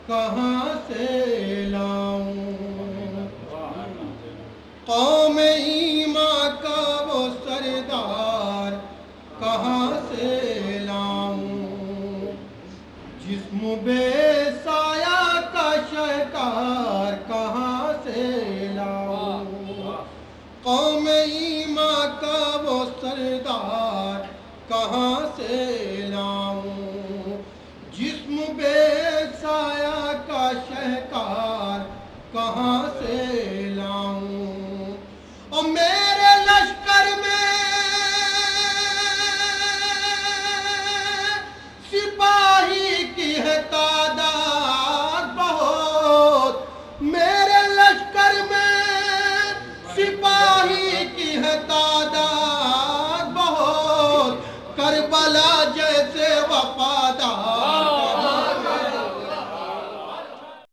کہاں سے لاؤں؟ قوم ایمان کا وہ سردار کہاں سے لاؤں؟ جسم بے سایہ کا شہکار کہاں سے لاؤں؟ قوم ایمان کا وہ سردار کہاں سے لاؤں؟ جسم بے سایہ کا شہکار کہاں سے لاؤں؟ اور میرے لشکر میں سپاہی کی ہے تعداد بہت، میرے لشکر میں سپاہی کی ہے تعداد بہت، کربلا جیسے وفادار